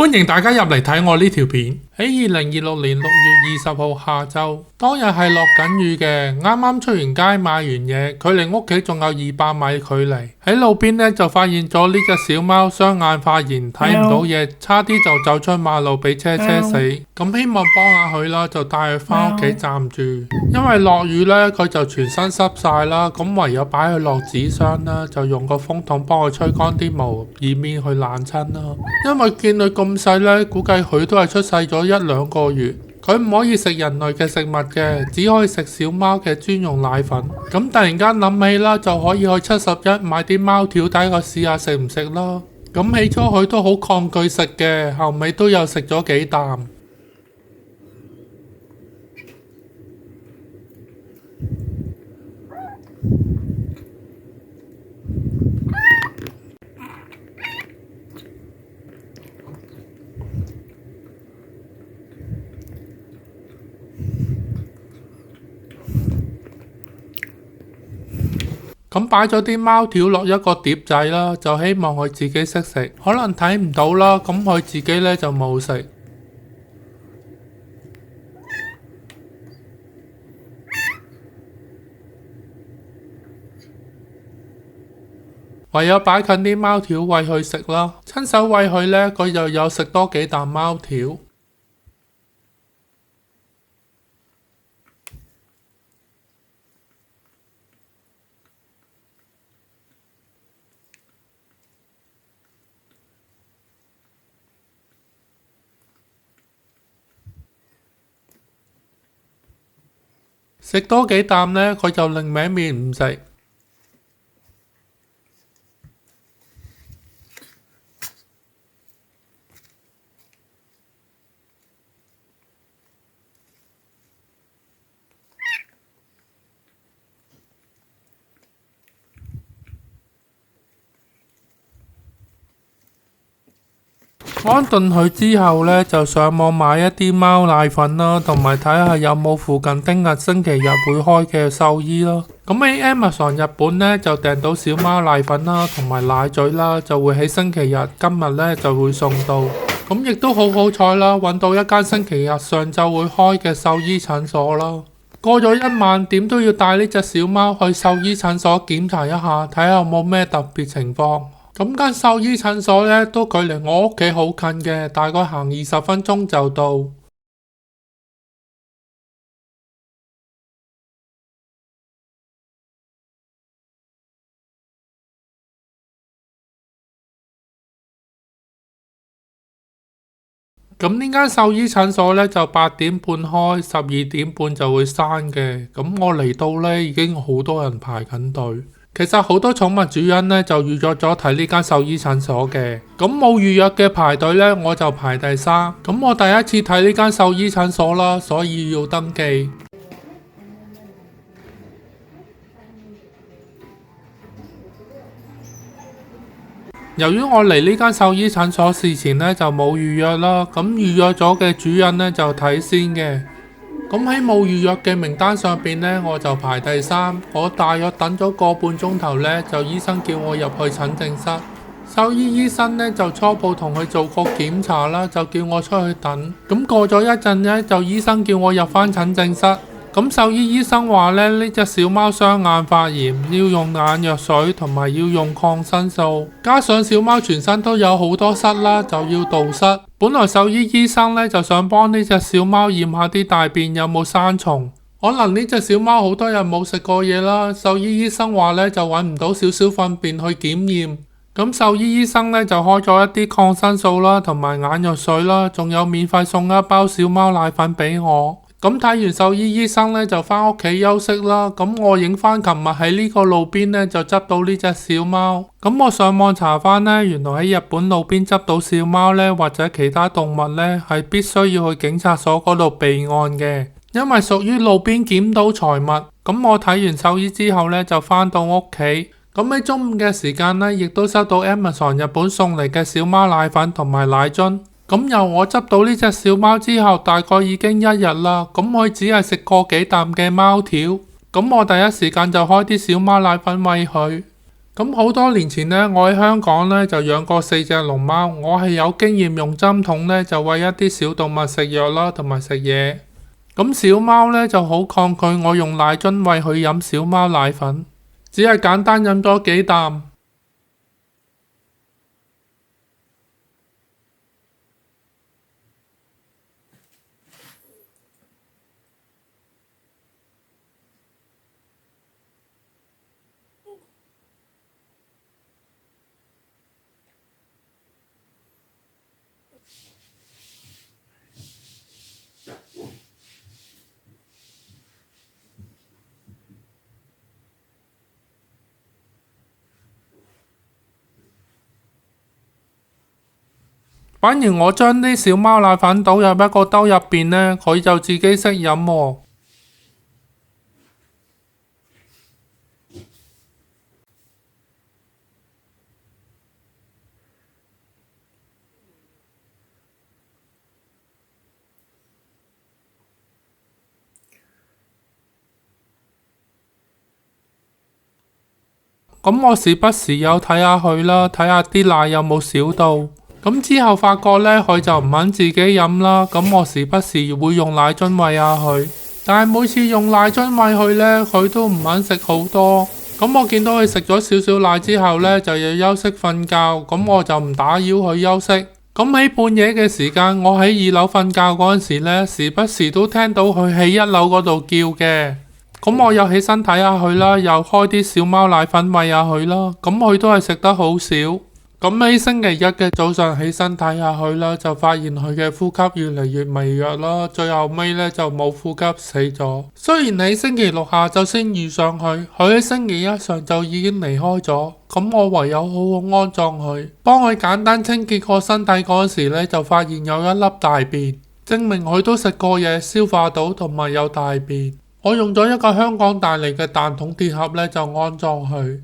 歡迎大家入嚟睇我呢條片。喺2026年6月20號下晝，當日係落緊雨嘅，啱啱出完街買完嘢，距離屋企仲有200米距離。喺路邊呢，就發現咗呢隻小貓雙眼發炎，睇唔到嘢，差啲就走出馬路俾車死。咁希望幫下佢啦，就帶佢返屋企暫住。因為落雨呢，佢就全身濕晒啦，咁唯有擺佢落紙箱啦，就用個風筒幫佢吹乾啲毛，以免佢冷親啦。因為見佢咁細呢，估計佢都係出世咗1-2個月，佢唔可以食人類嘅食物嘅，只可以食小貓嘅專用奶粉。咁突然間諗起啦，就可以去71買啲貓條睇佢試下食唔食啦。咁起初佢都好抗拒食嘅，後尾都有食咗幾啖。咁擺咗啲貓條落一個碟仔啦，就希望佢自己識食。可能睇唔到啦，咁佢自己呢就冇食。唯有擺近啲貓條餵佢食啦，親手餵佢呢，佢就有食多幾啖貓條。食多幾啖呢，佢就另歪面唔食。安頓佢之後呢，就上網買一啲貓奶粉啦，同埋睇下有冇附近丁日星期日會開嘅獸醫咯。咁喺 Amazon 日本呢，就訂到小貓奶粉啦，同埋奶嘴啦，就會喺星期日今日呢就會送到。咁亦都好彩啦，揾到一間星期日上晝會開嘅獸醫診所啦。過咗一晚，點都要帶呢隻小貓去獸醫診所檢查一下，睇下有冇咩特別情況。咁間獸醫診所呢，都距離我屋企好近嘅，大概行20分鐘就到。咁呢間獸醫診所呢，就8點半開，12點半就會閂嘅。咁我嚟到呢，已經好多人排緊隊。其實好多寵物主人呢，就預約咗睇呢間獸醫診所嘅，咁冇預約嘅排隊呢，我就排第3。咁我第一次睇呢間獸醫診所啦，所以要登記。由於我嚟呢間獸醫診所事前呢，就冇預約啦，咁預約咗嘅主人呢，就睇先嘅。咁喺冇預約嘅名單上邊呢，我就排第3。我大約等咗個半鐘頭呢，就醫生叫我入去診症室。獸醫醫生呢，就初步同佢做個檢查啦，就叫我出去等。咁過咗一陣呢，就醫生叫我入返診症室。咁獸醫醫生話呢隻小貓雙眼發炎，要用眼藥水同埋要用抗生素，加上小貓全身都有好多虱啦，就要杜虱。本來獸醫醫生呢，就想幫呢隻小貓驗下啲大便有冇生蟲，可能呢隻小貓好多日冇食過嘢啦。獸醫醫生話呢，就揾唔到少少糞便去檢驗。咁獸醫醫生呢，就開咗一啲抗生素啦，同埋眼藥水啦，仲有免費送一包小貓奶粉俾我。咁睇完獸醫醫生呢，就返屋企休息啦。咁我影返琴日喺呢個路邊呢，就執到呢隻小貓。咁我上網查返呢，原來喺日本路邊執到小貓呢，或者其他動物呢，係必須要去警察所嗰度備案嘅，因為屬於路邊撿到財物。咁我睇完獸醫之後呢，就返到屋企。咁喺中午嘅時間呢，亦都收到 Amazon 日本送嚟嘅小貓奶粉同埋奶樽。咁由我執到呢隻小貓之後，大概已經1日啦。咁佢只係食過幾啖嘅貓條。咁我第一時間就開啲小貓奶粉餵佢。咁咁好多年前呢，我喺香港呢就養過4隻龍貓，我係有經驗用針筒呢就餵一啲小動物食藥啦，同埋食嘢。咁小貓呢就好抗拒我用奶樽餵佢飲小貓奶粉，只係簡單飲咗幾啖。反而我將啲小貓奶粉倒入一個兜入邊呢，佢就自己識飲喎。咁我時不時有睇下佢啦，睇下啲奶有冇少到。咁之後發覺呢，佢就唔肯自己飲啦。咁我時不時會用奶樽餵下佢，但係每次用奶樽餵佢呢，佢都唔肯食好多。咁我見到佢食咗少少奶之後呢，就要休息瞓覺。咁我就唔打擾佢休息。咁喺半夜嘅時間，我喺2樓瞓覺嗰陣時呢，時不時都聽到佢喺1樓嗰度叫嘅。咁我又起身睇下佢啦，又開啲小貓奶粉餵下佢啦。咁佢都係食得好少。咁喺星期日嘅早上起身睇下佢啦，就發現佢嘅呼吸越嚟越微弱啦，最後尾呢就冇呼吸死咗。雖然喺星期6下晝先遇上佢喺星期1上晝已經離開咗。咁我唯有好好安葬佢，幫佢簡單清潔個身體嗰時呢，就發現有一粒大便，證明佢都食過嘢，消化到同埋有大便。我用咗一個香港帶嚟嘅彈筒鐵盒呢，就安葬佢。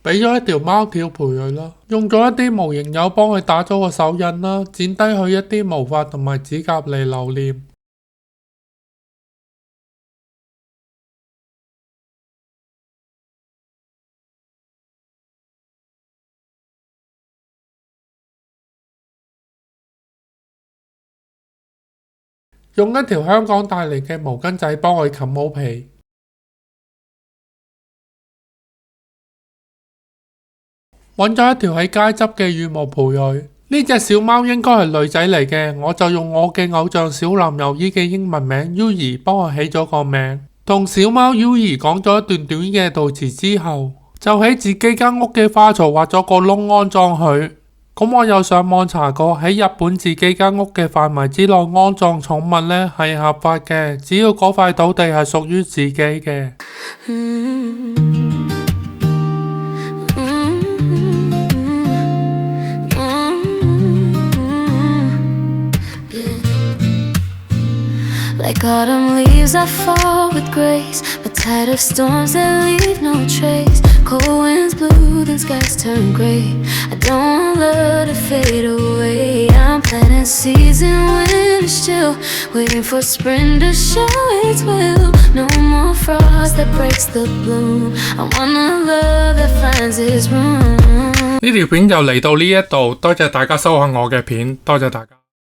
俾咗一條貓條陪佢啦，用咗一啲模型油幫佢打咗個手印啦，剪低佢一啲毛髮同埋指甲嚟留念。用一條香港帶嚟嘅毛巾仔幫佢冚好被。揾咗一條喺街執嘅羽毛陪佢。呢隻小貓應該係女仔嚟嘅，我就用我嘅偶像小藍魷魚嘅英文名 Yui 幫佢起咗個名。同小貓 Yui 講咗一段短嘅悼詞之後，就喺自己間屋嘅花槽挖咗個窿安葬佢。咁我又上網查過，喺日本自己間屋嘅範圍之內安葬寵物呢係合法嘅，只要嗰塊土地係屬於自己嘅。Like autumn leaves that fall with grace, but tired of storms that leave no trace. Cold winds blow, then skies turn gray. I don't want love to fade away. I'm planting seeds in winter still, waiting for spring to show its will. No more frost that breaks the bloom. I want a love that finds its room. 呢條片就嚟到呢一度，多謝大家收看我嘅片，多謝大家。